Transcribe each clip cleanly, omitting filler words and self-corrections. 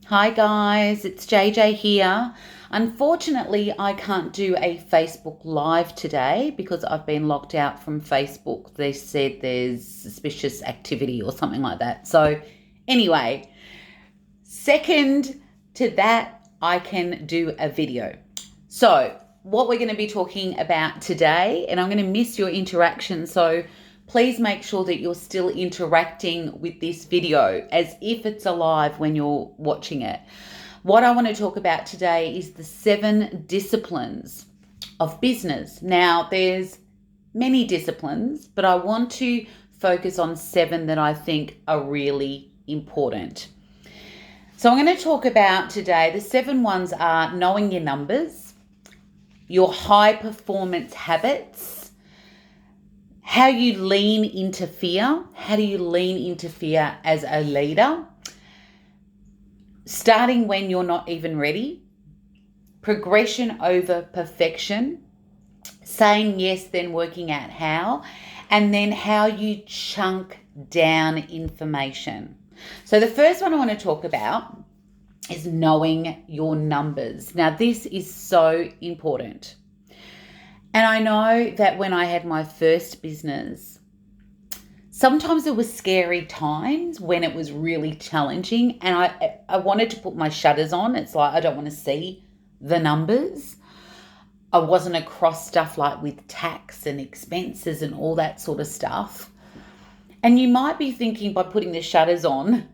Hi guys, it's JJ here. Unfortunately, I can't do a Facebook Live today because I've been locked out from Facebook. They said there's suspicious activity or something like that. So, anyway, second to that, I can do a video. So, what we're going to be talking about today, and I'm going to miss your interaction. So, please make sure that you're still interacting with this video as if it's alive when you're watching it. What I want to talk about today is the 7 disciplines of business. Now, there's many disciplines, but I want to focus on 7 that I think are really important. So I'm going to talk about today, the 7 ones are knowing your numbers, your high performance habits, how you lean into fear. How do you lean into fear as a leader? Starting when you're not even ready. Progression over perfection. Saying yes, then working out how. And then how you chunk down information. So the first one I want to talk about is knowing your numbers. Now, this is so important. And I know that when I had my first business, sometimes there were scary times when it was really challenging and I wanted to put my shutters on. It's like I don't want to see the numbers. I wasn't across stuff like with tax and expenses and all that sort of stuff. And you might be thinking by putting the shutters on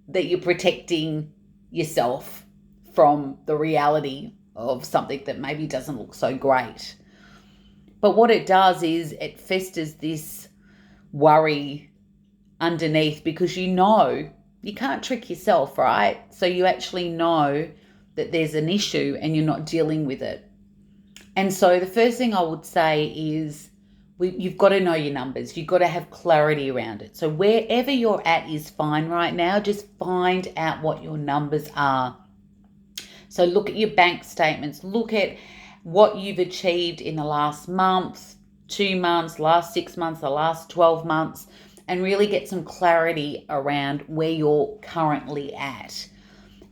that you're protecting yourself from the reality of something that maybe doesn't look so great. But what it does is it festers this worry underneath because you know you can't trick yourself, right? So you actually know that there's an issue and you're not dealing with it. And so the first thing I would say is you've got to know your numbers. You've got to have clarity around it. So wherever you're at is fine right now. Just find out what your numbers are. So look at your bank statements. Look at what you've achieved in the last month, 2 months, last 6 months, the last 12 months, and really get some clarity around where you're currently at.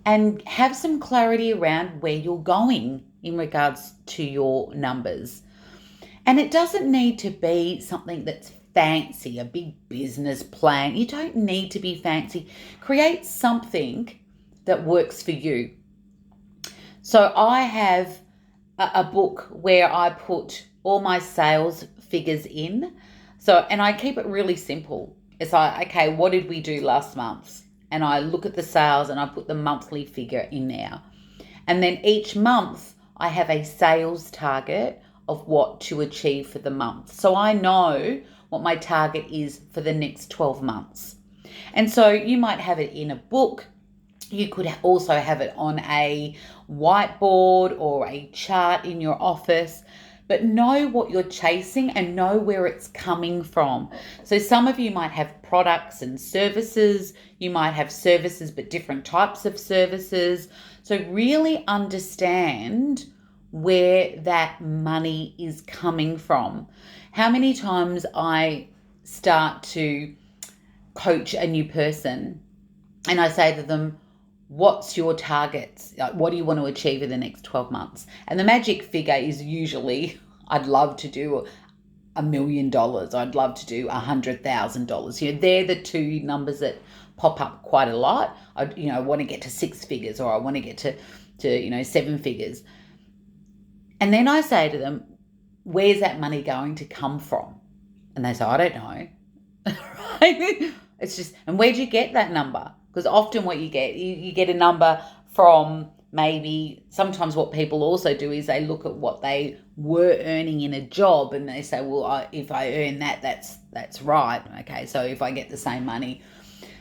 And have some clarity around where you're going in regards to your numbers. And it doesn't need to be something that's fancy, a big business plan. You don't need to be fancy. Create something that works for you. So I have a book where I put all my sales figures in. So, and I keep it really simple. It's like, okay, what did we do last month? And I look at the sales and I put the monthly figure in there. And then each month I have a sales target of what to achieve for the month. So I know what my target is for the next 12 months. And so you might have it in a book. You could also have it on a whiteboard or a chart in your office, but know what you're chasing and know where it's coming from. So some of you might have products and services. You might have services, but different types of services. So really understand where that money is coming from. How many times I start to coach a new person and I say to them, what's your targets? What do you want to achieve in the next 12 months? And the magic figure is usually, I'd love to do $1 million. I'd love to do $100,000. You know, they're the 2 numbers that pop up quite a lot. I want to get to 6 figures, or I want to get to 7 figures. And then I say to them, where's that money going to come from? And they say, I don't know. Right? It's just, and where'd you get that number? Because often what you get a number from maybe, sometimes what people also do is they look at what they were earning in a job and they say, well, if I earn that, that's right. Okay, so if I get the same money.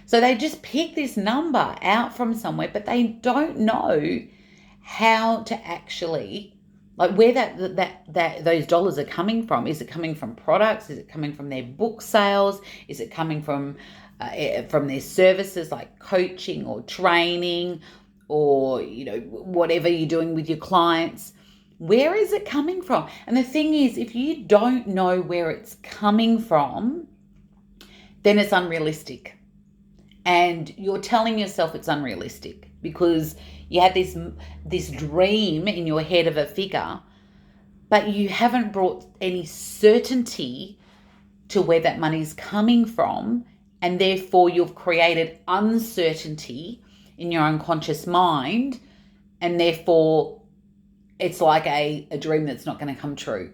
So they just pick this number out from somewhere, but they don't know how to actually, like where that those dollars are coming from. Is it coming from products? Is it coming from their book sales? Is it coming from their services like coaching or training or whatever you're doing with your clients? Where is it coming from? And the thing is, if you don't know where it's coming from, then it's unrealistic, and you're telling yourself it's unrealistic. because you had this dream in your head of a figure, but you haven't brought any certainty to where that money's coming from, and therefore you've created uncertainty in your unconscious mind, and therefore it's like a dream that's not going to come true.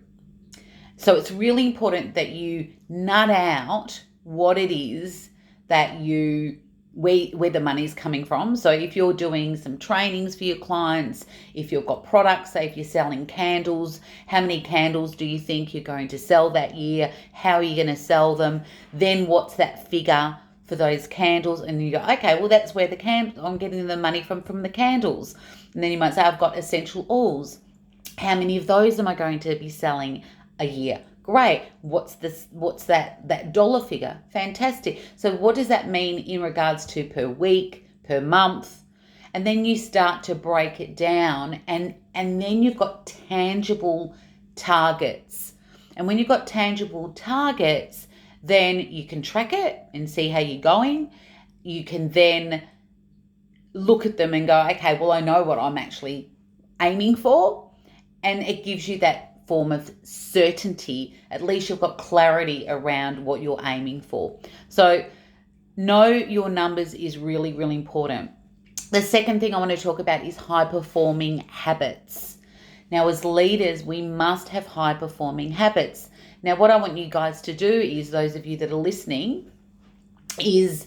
So it's really important that you nut out what it is that where the money's coming from. So if you're doing some trainings for your clients, if you've got products, say if you're selling candles, how many candles do you think you're going to sell that year? How are you going to sell them? Then what's that figure for those candles? And you go, okay, well, that's where I'm getting the money from the candles. And then you might say, I've got essential oils. How many of those am I going to be selling a year? Great. What's that dollar figure? Fantastic. So what does that mean in regards to per week, per month? And then you start to break it down, and then you've got tangible targets. And when you've got tangible targets, then you can track it and see how you're going. You can then look at them and go, okay, well, I know what I'm actually aiming for. And it gives you that form of certainty. At least you've got clarity around what you're aiming for. So know your numbers is really, really important. The second thing I want to talk about is high-performing habits. Now, as leaders, we must have high-performing habits. Now, what I want you guys to do is, those of you that are listening, is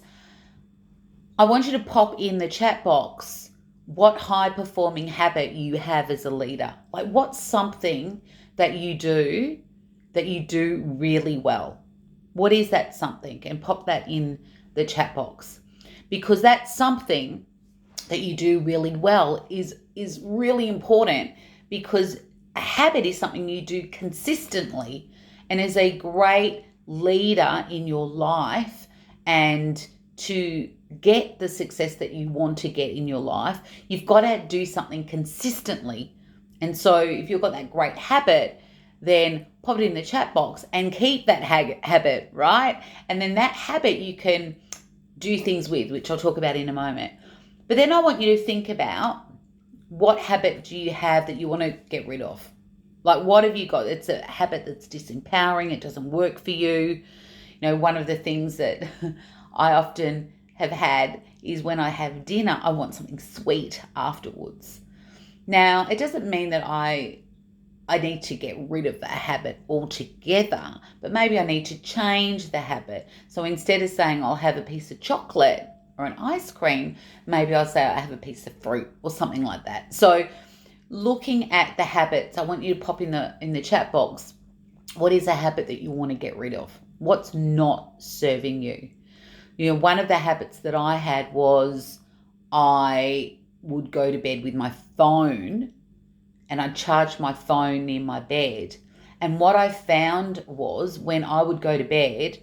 I want you to pop in the chat box what high-performing habit you have as a leader. Like, what's something that you do really well? What is that something? And pop that in the chat box, because that's something that you do really well is really important, because a habit is something you do consistently. And as a great leader in your life, and to get the success that you want to get in your life, you've got to do something consistently. And so if you've got that great habit, then pop it in the chat box and keep that habit, right? And then that habit you can do things with, which I'll talk about in a moment. But then I want you to think about, what habit do you have that you want to get rid of? Like, what have you got? It's a habit that's disempowering. It doesn't work for you. You know, one of the things that I often have had is when I have dinner, I want something sweet afterwards. Now, it doesn't mean that I need to get rid of that habit altogether, but maybe I need to change the habit. So instead of saying I'll have a piece of chocolate or an ice cream, maybe I'll say I have a piece of fruit or something like that. So looking at the habits, I want you to pop in the chat box, what is a habit that you want to get rid of? What's not serving you? You know, one of the habits that I had was I would go to bed with my phone, and I'd charge my phone near my bed. And what I found was, when I would go to bed,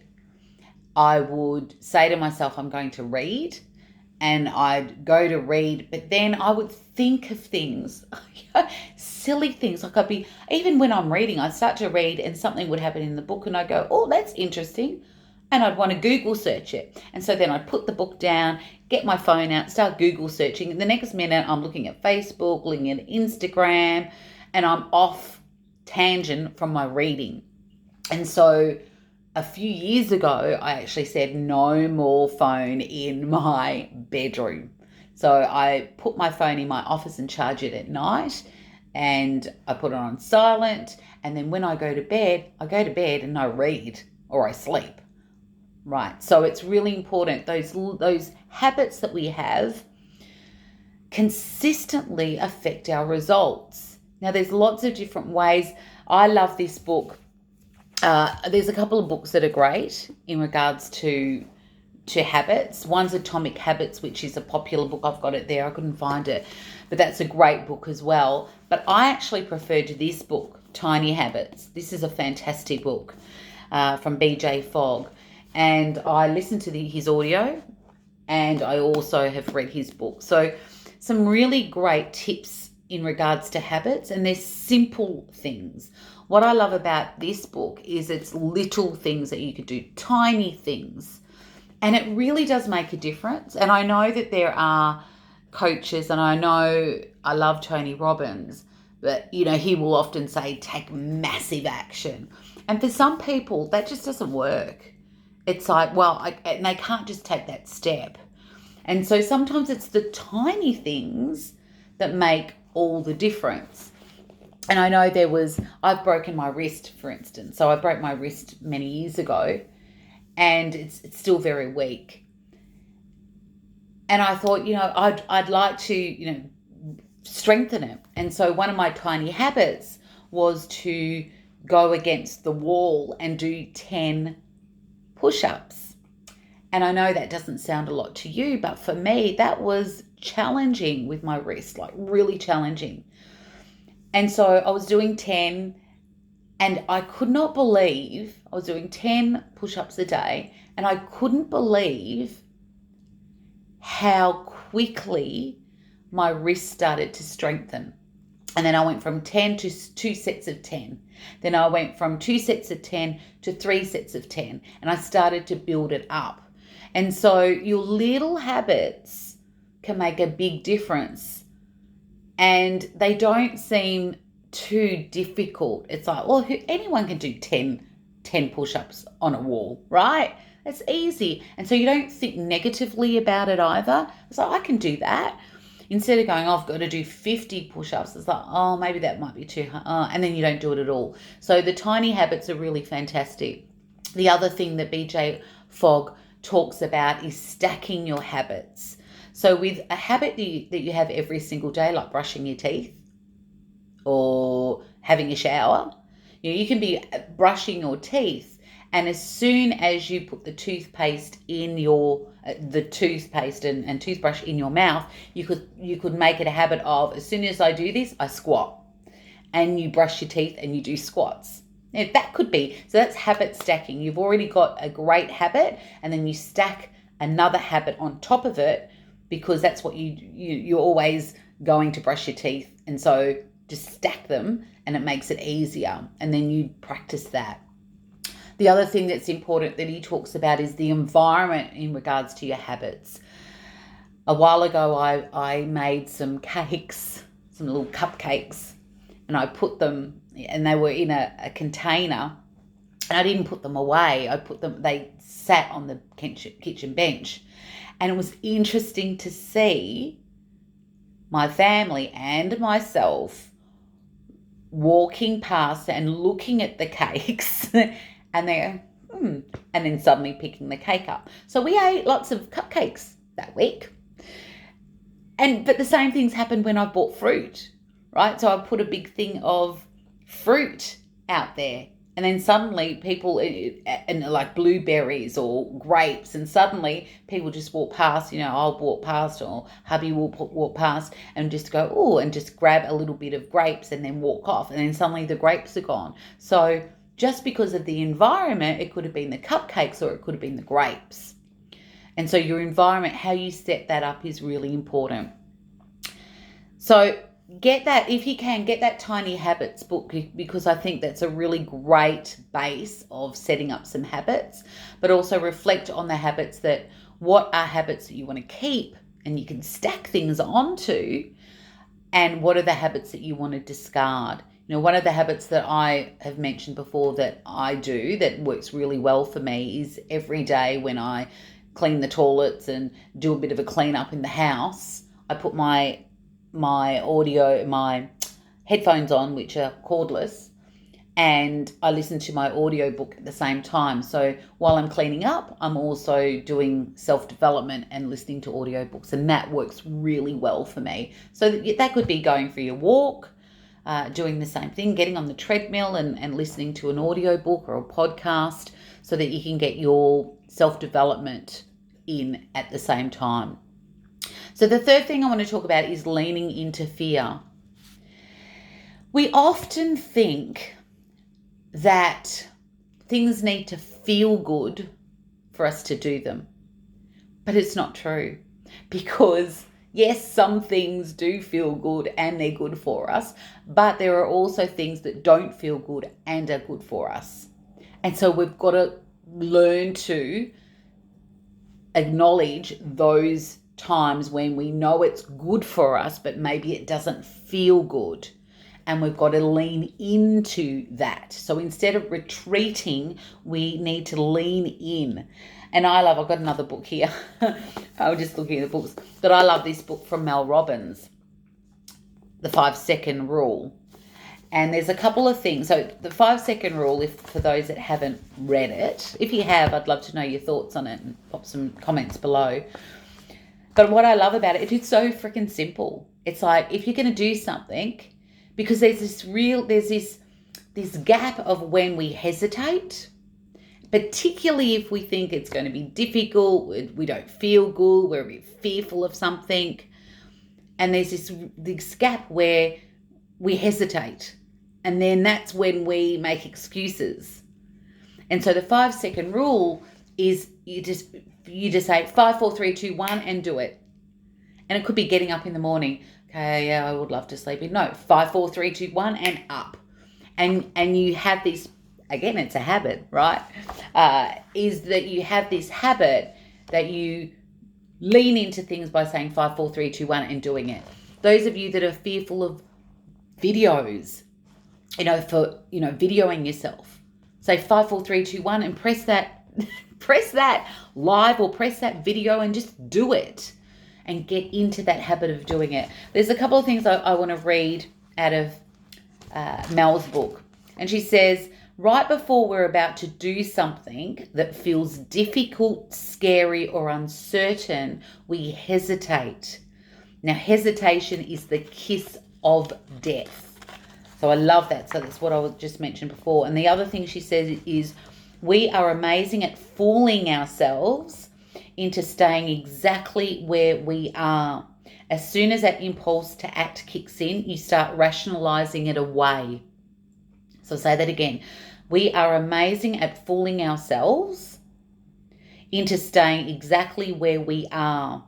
I would say to myself, I'm going to read, and I'd go to read, but then I would think of things, silly things. Like even when I'm reading, I'd start to read and something would happen in the book and I'd go, oh, that's interesting. And I'd want to Google search it. And so then I'd put the book down, get my phone out, start Google searching. And the next minute I'm looking at Facebook, looking at Instagram, and I'm off tangent from my reading. And so a few years ago, I actually said no more phone in my bedroom. So I put my phone in my office and charge it at night, and I put it on silent. And then when I go to bed and I read or I sleep. Right. So it's really important. Those habits that we have consistently affect our results. Now, there's lots of different ways. I love this book. There's a couple of books that are great in regards to habits. One's Atomic Habits, which is a popular book. I've got it there. I couldn't find it. But that's a great book as well. But I actually preferred this book, Tiny Habits. This is a fantastic book from BJ Fogg. And I listened to his audio, and I also have read his book. So some really great tips in regards to habits, and they're simple things. What I love about this book is it's little things that you could do, tiny things, and it really does make a difference. And I know that there are coaches, and I know I love Tony Robbins, but, he will often say, take massive action. And for some people, that just doesn't work. It's like, and they can't just take that step. And so sometimes it's the tiny things that make all the difference. And I know I've broken my wrist, for instance. So I broke my wrist many years ago, and it's still very weak. And I thought, I'd like to, strengthen it. And so one of my tiny habits was to go against the wall and do 10 push-ups. And I know that doesn't sound a lot to you, but for me, that was challenging with my wrist, like really challenging. And so I was doing 10, and I could not believe I was doing 10 push-ups a day, and I couldn't believe how quickly my wrist started to strengthen. And then I went from 10 to 2 sets of 10. Then I went from 2 sets of 10 to 3 sets of 10, and I started to build it up. And so your little habits can make a big difference, and they don't seem too difficult. It's like, well, anyone can do 10 push-ups on a wall, right? It's easy. And so you don't think negatively about it either. It's like, I can do that. Instead of going, I've got to do 50 push-ups, it's like, oh, maybe that might be too hard. And then you don't do it at all. So the tiny habits are really fantastic. The other thing that BJ Fogg talks about is stacking your habits. So with a habit that you have every single day, like brushing your teeth or having a shower, you can be brushing your teeth, and as soon as you put the toothpaste in the toothpaste and toothbrush in your mouth, you could make it a habit of, as soon as I do this, I squat, and you brush your teeth and you do squats. Now, that could be, so that's habit stacking. You've already got a great habit, and then you stack another habit on top of it, because that's what you're always going to brush your teeth. And so just stack them, and it makes it easier. And then you practice that. The other thing that's important that he talks about is the environment in regards to your habits. A while ago, I made some cakes, some little cupcakes, and I put them, and they were in a container, and I didn't put them away. They sat on the kitchen bench, and it was interesting to see my family and myself walking past and looking at the cakes and they're, and then suddenly picking the cake up. So we ate lots of cupcakes that week. But the same things happened when I bought fruit, right? So I put a big thing of fruit out there, and then suddenly people, and like blueberries or grapes, and suddenly people just walk past, I'll walk past, or hubby will walk past and just go, oh, and just grab a little bit of grapes and then walk off, and then suddenly the grapes are gone. So just because of the environment, it could have been the cupcakes or it could have been the grapes. And so your environment, how you set that up, is really important. So get that, if you can, get that Tiny Habits book, because I think that's a really great base of setting up some habits, but also reflect on the habits what are habits that you want to keep and you can stack things onto, and what are the habits that you want to discard. One of the habits that I have mentioned before that I do that works really well for me is every day when I clean the toilets and do a bit of a clean up in the house, I put my headphones on, which are cordless, and I listen to my audio book at the same time. So while I'm cleaning up, I'm also doing self-development and listening to audiobooks, and that works really well for me. So that could be going for your walk, doing the same thing, getting on the treadmill and listening to an audiobook or a podcast, so that you can get your self-development in at the same time. So the third thing I want to talk about is leaning into fear. We often think that things need to feel good for us to do them, but it's not true, because yes, some things do feel good and they're good for us, but there are also things that don't feel good and are good for us. And so we've got to learn to acknowledge those times when we know it's good for us, but maybe it doesn't feel good. And we've got to lean into that. So instead of retreating, we need to lean in. And I've got another book here. I was just looking at the books. But I love this book from Mel Robbins, The 5-Second Rule. And there's a couple of things. So the 5-second rule, if for those that haven't read it, if you have, I'd love to know your thoughts on it and pop some comments below. But what I love about it, it's so freaking simple. It's like, if you're going to do something, because there's this gap of when we hesitate, particularly if we think it's going to be difficult, we don't feel good, we're a bit fearful of something. And there's this gap where we hesitate. And then that's when we make excuses. And so the 5-second rule is you just say 5, 4, 3, 2, 1 and do it. And it could be getting up in the morning. Okay, yeah, I would love to sleep in. No, 5, 4, 3, 2, 1 and up. And you have this, again, it's a habit, right? Is that you have this habit that you lean into things by saying 5, 4, 3, 2, 1 and doing it. Those of you that are fearful of videos, videoing yourself, say 5, 4, 3, 2, 1 and press that live or press that video and just do it and get into that habit of doing it. There's a couple of things I want to read out of Mel's book. And she says, right before we're about to do something that feels difficult, scary, or uncertain, we hesitate. Now, hesitation is the kiss of death. So I love that. So that's what I just mentioned before. And the other thing she says is, we are amazing at fooling ourselves into staying exactly where we are. As soon as that impulse to act kicks in, you start rationalizing it away. So say that again. We are amazing at fooling ourselves into staying exactly where we are.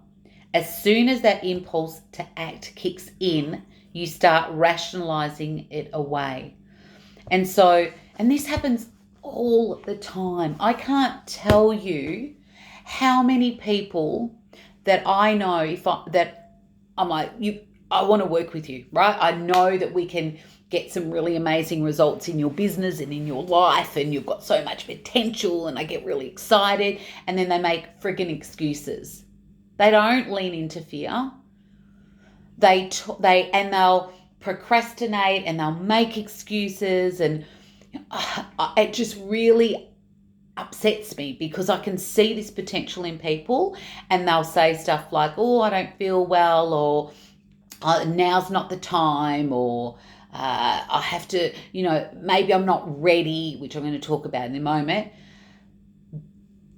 As soon as that impulse to act kicks in, you start rationalizing it away. And this happens all the time. I can't tell you how many people that I know I'm like, I want to work with you, right? I know that we can get some really amazing results in your business and in your life, and you've got so much potential, and I get really excited, and then they make friggin' excuses. They don't lean into fear. They'll procrastinate and they'll make excuses, and it just really upsets me because I can see this potential in people, and they'll say stuff like, oh, I don't feel well, or now's not the time, or I have to, maybe I'm not ready, which I'm going to talk about in a moment.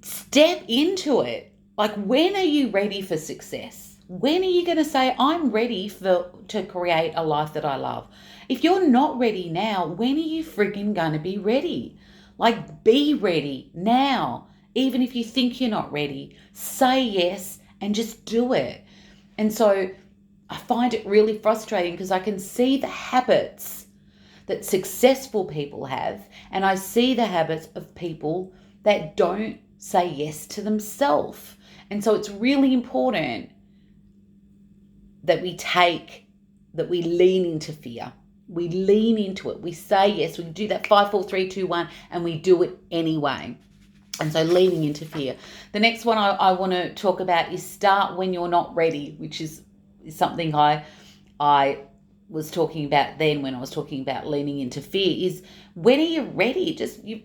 Step into it. Like, when are you ready for success? When are you going to say, I'm ready to create a life that I love? If you're not ready now, when are you friggin' going to be ready? Like, be ready now. Even if you think you're not ready, say yes and just do it. And so I find it really frustrating because I can see the habits that successful people have, and I see the habits of people that don't say yes to themselves. And so it's really important that we lean into fear. We lean into it. We say yes. We do that 5, 4, 3, 2, 1, and we do it anyway. And so leaning into fear. The next one I want to talk about is start when you're not ready, which is something I was talking about then when I was talking about leaning into fear. Is when are you ready? You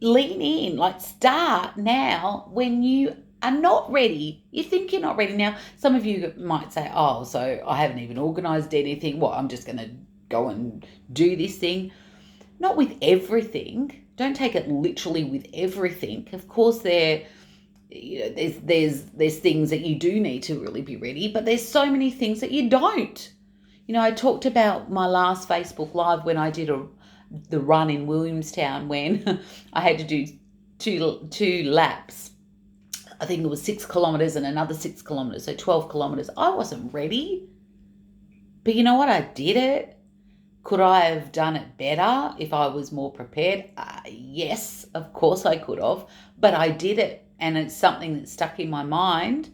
lean in. Like, start now when you are not ready. You think you're not ready. Now, some of you might say, oh, so I haven't even organised anything. What, I'm just going to go and do this thing? Not with everything. Don't take it literally with everything. Of course, there's things that you do need to really be ready, but there's so many things that you don't. I talked about my last Facebook Live when I did the run in Williamstown, when I had to do two laps. I think it was 6 kilometres and another 6 kilometres, so 12 kilometres. I wasn't ready. But you know what? I did it. Could I have done it better if I was more prepared? Yes, of course I could have. But I did it, and it's something that stuck in my mind.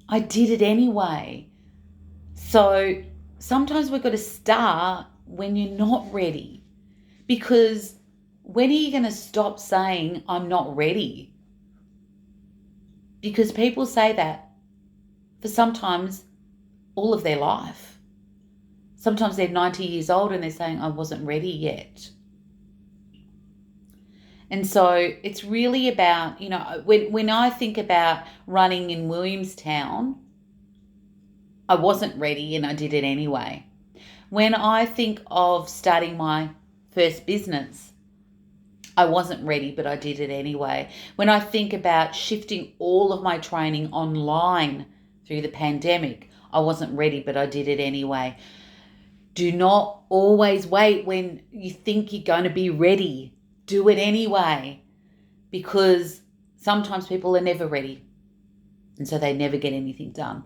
I did it anyway. So sometimes we've got to start when you're not ready, because when are you going to stop saying, I'm not ready? Because people say that for sometimes all of their life. Sometimes they're 90 years old and they're saying, I wasn't ready yet. And so it's really about, when I think about running in Williamstown, I wasn't ready and I did it anyway. When I think of starting my first business, I wasn't ready, but I did it anyway. When I think about shifting all of my training online through the pandemic, I wasn't ready, but I did it anyway. Do not always wait when you think you're going to be ready. Do it anyway, because sometimes people are never ready, and so they never get anything done.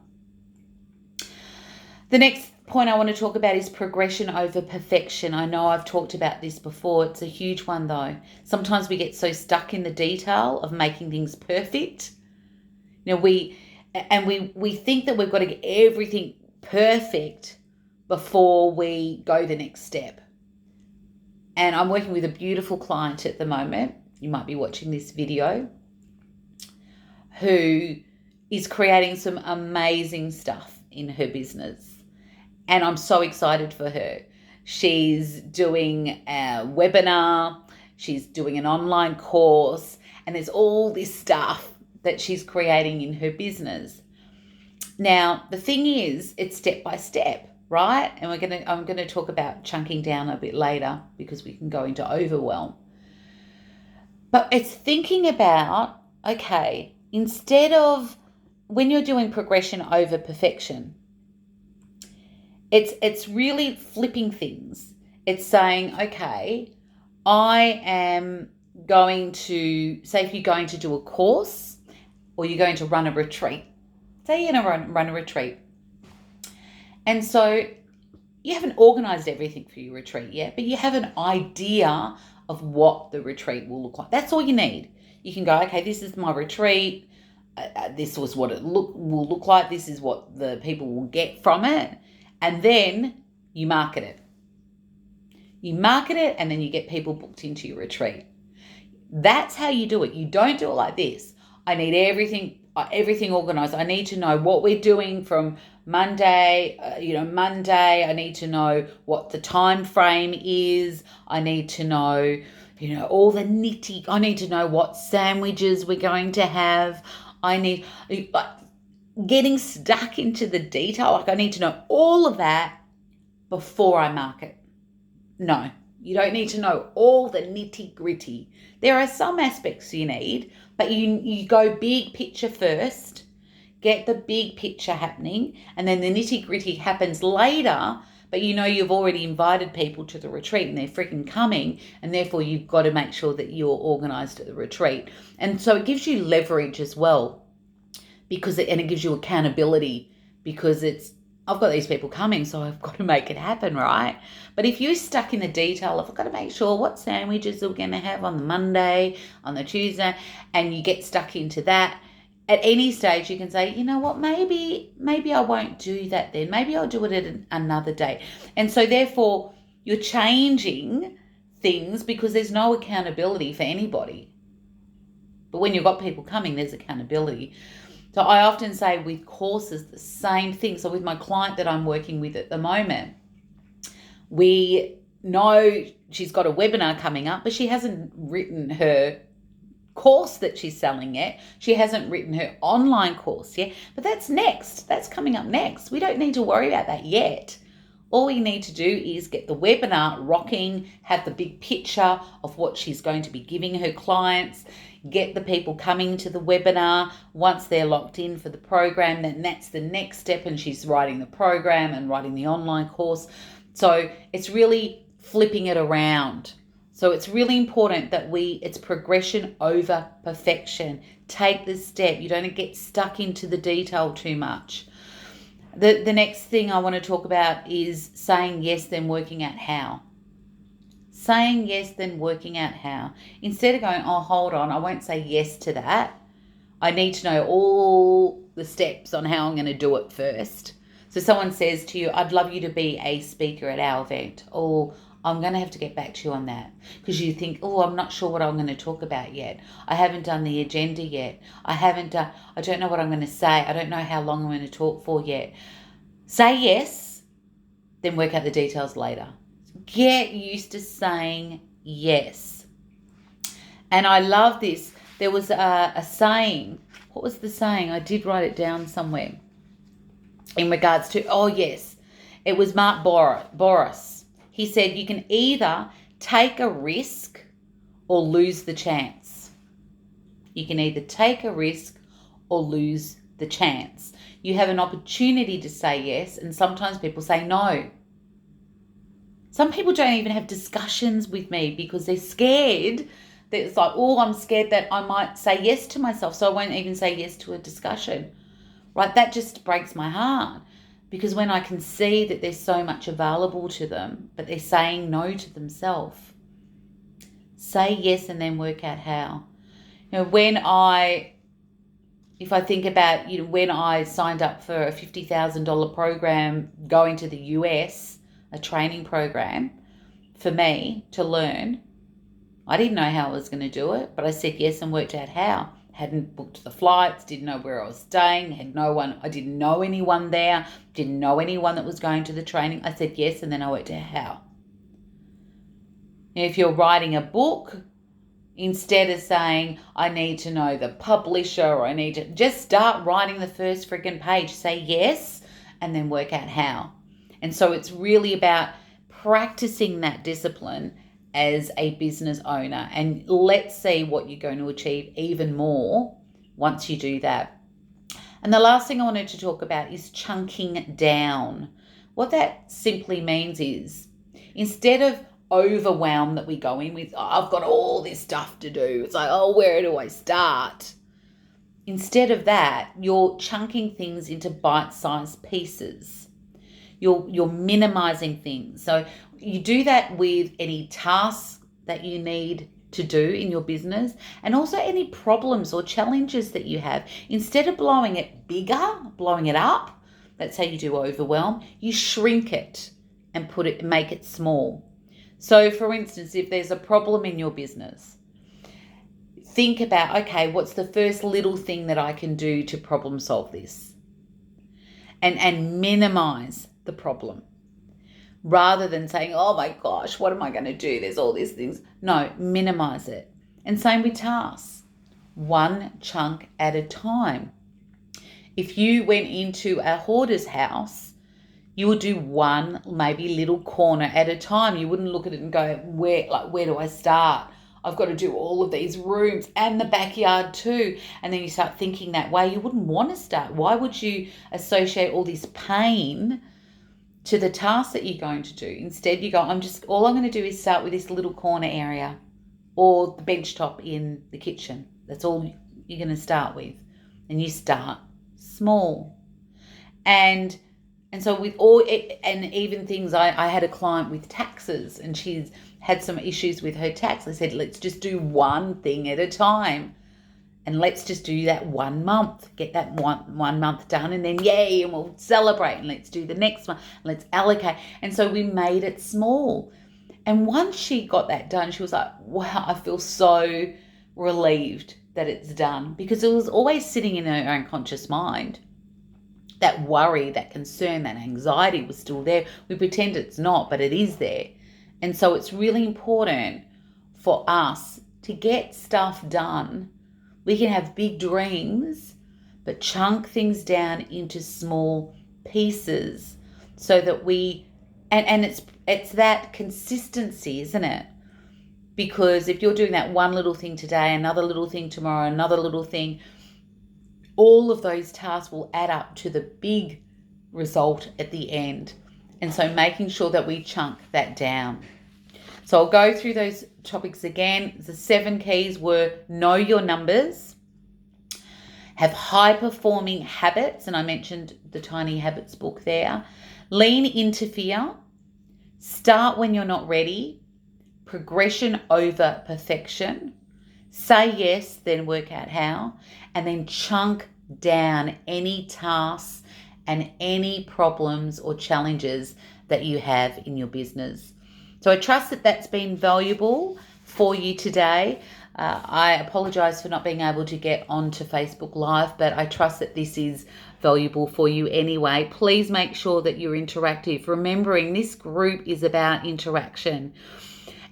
The next point I want to talk about is progression over perfection. I know I've talked about this before. It's a huge one though. Sometimes we get so stuck in the detail of making things perfect. We think that we've got to get everything perfect before we go the next step. And I'm working with a beautiful client at the moment. You might be watching this video, who is creating some amazing stuff in her business. And I'm so excited for her. She's doing a webinar, she's doing an online course, and there's all this stuff that she's creating in her business. Now, the thing is, it's step by step, right? And I'm going to talk about chunking down a bit later, because we can go into overwhelm. But it's thinking about, okay, instead of when you're doing progression over perfection, it's really flipping things. It's saying, okay, I am going to, say if you're going to do a course or you're going to run a retreat. Say you're going to run a retreat. And so you haven't organised everything for your retreat yet, but you have an idea of what the retreat will look like. That's all you need. You can go, okay, this is my retreat. This was what it will look like. This is what the people will get from it. And then you market it. You market it, and then you get people booked into your retreat. That's how you do it. You don't do it like this. I need everything organised. I need to know what we're doing from Monday. Monday. I need to know what the time frame is. I need to know, all the nitty. I need to know what sandwiches we're going to have. I need, getting stuck into the detail. I need to know all of that before I market. No, you don't need to know all the nitty gritty. There are some aspects you need, but you go big picture first, get the big picture happening, and then the nitty gritty happens later, but you've already invited people to the retreat and they're freaking coming, and therefore you've got to make sure that you're organised at the retreat. And so it gives you leverage as well, because it gives you accountability, because I've got these people coming, so I've got to make it happen, right? But if you're stuck in the detail of, I've got to make sure what sandwiches we're going to have on the Monday, on the Tuesday, and you get stuck into that, at any stage you can say, you know what, maybe I won't do that then. Maybe I'll do it at another day. And so therefore you're changing things because there's no accountability for anybody. But when you've got people coming, there's accountability. So I often say with courses, the same thing. So with my client that I'm working with at the moment, we know she's got a webinar coming up, but she hasn't written her course that she's selling yet. She hasn't written her online course yet, but that's next. That's coming up next. We don't need to worry about that yet. All we need to do is get the webinar rocking, have the big picture of what she's going to be giving her clients, get the people coming to the webinar. Once they're locked in for the program, then that's the next step, and she's writing the program and writing the online course. So it's really flipping it around. So it's really important that it's progression over perfection. Take the step. You don't get stuck into the detail too much. The next thing I want to talk about is saying yes, then working out how. Saying yes, then working out how. Instead of going, oh, hold on, I won't say yes to that. I need to know all the steps on how I'm going to do it first. So someone says to you, I'd love you to be a speaker at our event, or I'm going to have to get back to you on that, because you think, oh, I'm not sure what I'm going to talk about yet. I haven't done the agenda yet. I don't know what I'm going to say. I don't know how long I'm going to talk for yet. Say yes, then work out the details later. Get used to saying yes. And I love this. There was a saying. What was the saying? I did write it down somewhere in regards to, oh yes, it was Mark Boris. He said, you can either take a risk or lose the chance. You can either take a risk or lose the chance. You have an opportunity to say yes, and sometimes people say no. Some people don't even have discussions with me because they're scared. It's like, oh, I'm scared that I might say yes to myself, so I won't even say yes to a discussion. Right? That just breaks my heart, because when I can see that there's so much available to them, but they're saying no to themselves. Say yes and then work out how. If I think about, when I signed up for a $50,000 program going to the US, a training program for me to learn, I didn't know how I was going to do it, but I said yes and worked out how. Hadn't booked the flights, didn't know where I was staying, I didn't know anyone there, didn't know anyone that was going to the training. I said yes, and then I worked out how. If you're writing a book, instead of saying, I need to know the publisher, or I need to just start writing the first friggin' page. Say yes, and then work out how. And so it's really about practicing that discipline as a business owner. And let's see what you're going to achieve even more once you do that. And the last thing I wanted to talk about is chunking down. What that simply means is, instead of overwhelm that we go in with, I've got all this stuff to do. It's like, oh, where do I start? Instead of that, you're chunking things into bite-sized pieces. You're minimizing things. So you do that with any tasks that you need to do in your business, and also any problems or challenges that you have. Instead of blowing it bigger, blowing it up, that's how you do overwhelm, you shrink it and make it small. So for instance, if there's a problem in your business, think about, okay, what's the first little thing that I can do to problem solve this? And minimize the problem, rather than saying, oh my gosh, what am I going to do? There's all these things. No, minimize it. And same with tasks. One chunk at a time. If you went into a hoarder's house, you would do one maybe little corner at a time. You wouldn't look at it and go, where do I start? I've got to do all of these rooms and the backyard too. And then you start thinking that way. You wouldn't want to start. Why would you associate all this pain to the task that you're going to do? Instead, you go, all I'm going to do is start with this little corner area or the bench top in the kitchen. That's all you're going to start with. And you start small. And so with all it, and even things, I had a client with taxes, and she's had some issues with her tax. I said, let's just do one thing at a time. And let's just do that 1 month. Get that one month done, and then yay, and we'll celebrate, and let's do the next one. Let's allocate. And so we made it small. And once she got that done, she was like, wow, I feel so relieved that it's done, because it was always sitting in her unconscious mind. That worry, that concern, that anxiety was still there. We pretend it's not, but it is there. And so it's really important for us to get stuff done. We can have big dreams, but chunk things down into small pieces so that and it's that consistency, isn't it? Because if you're doing that one little thing today, another little thing tomorrow, another little thing, all of those tasks will add up to the big result at the end. And so making sure that we chunk that down. So I'll go through those topics again. The 7 keys were: know your numbers, have high-performing habits, and I mentioned the Tiny Habits book there, lean into fear, start when you're not ready, progression over perfection, Say yes, then work out how, and then chunk down any tasks and any problems or challenges that you have in your business. So I trust that that's been valuable for you today. I apologize for not being able to get onto Facebook Live, but I trust that this is valuable for you anyway. Please make sure that you're interactive. Remembering this group is about interaction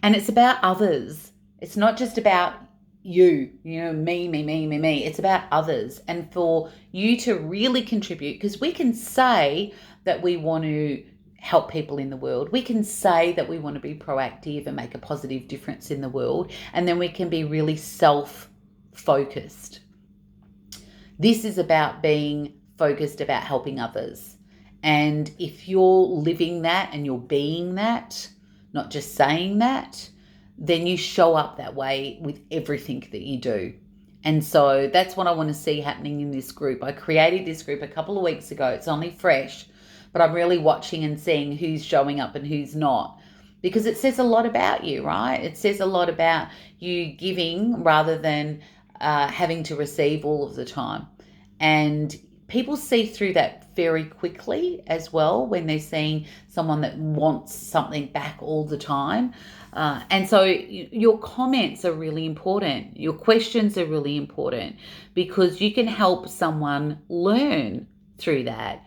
and it's about others. It's not just about you, me. It's about others, and for you to really contribute, because we can say that we want to help people in the world. We can say that we want to be proactive and make a positive difference in the world, and then we can be really self-focused. This is about being focused about helping others. And if you're living that and you're being that, not just saying that, then you show up that way with everything that you do. And so that's what I want to see happening in this group. I created this group a couple of weeks ago. It's only fresh, but I'm really watching and seeing who's showing up and who's not, because it says a lot about you, right? It says a lot about you giving rather than having to receive all of the time. And people see through that very quickly as well when they're seeing someone that wants something back all the time. And so your comments are really important. Your questions are really important, because you can help someone learn through that.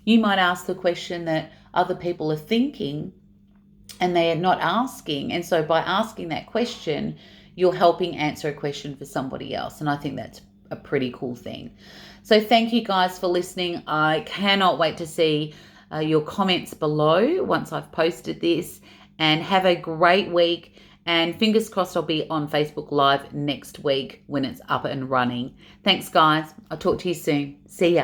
You might ask the question that other people are thinking and they are not asking. And so by asking that question, you're helping answer a question for somebody else. And I think that's a pretty cool thing. So thank you guys for listening. I cannot wait to see your comments below once I've posted this, and have a great week. And fingers crossed I'll be on Facebook Live next week when it's up and running. Thanks guys. I'll talk to you soon. See ya.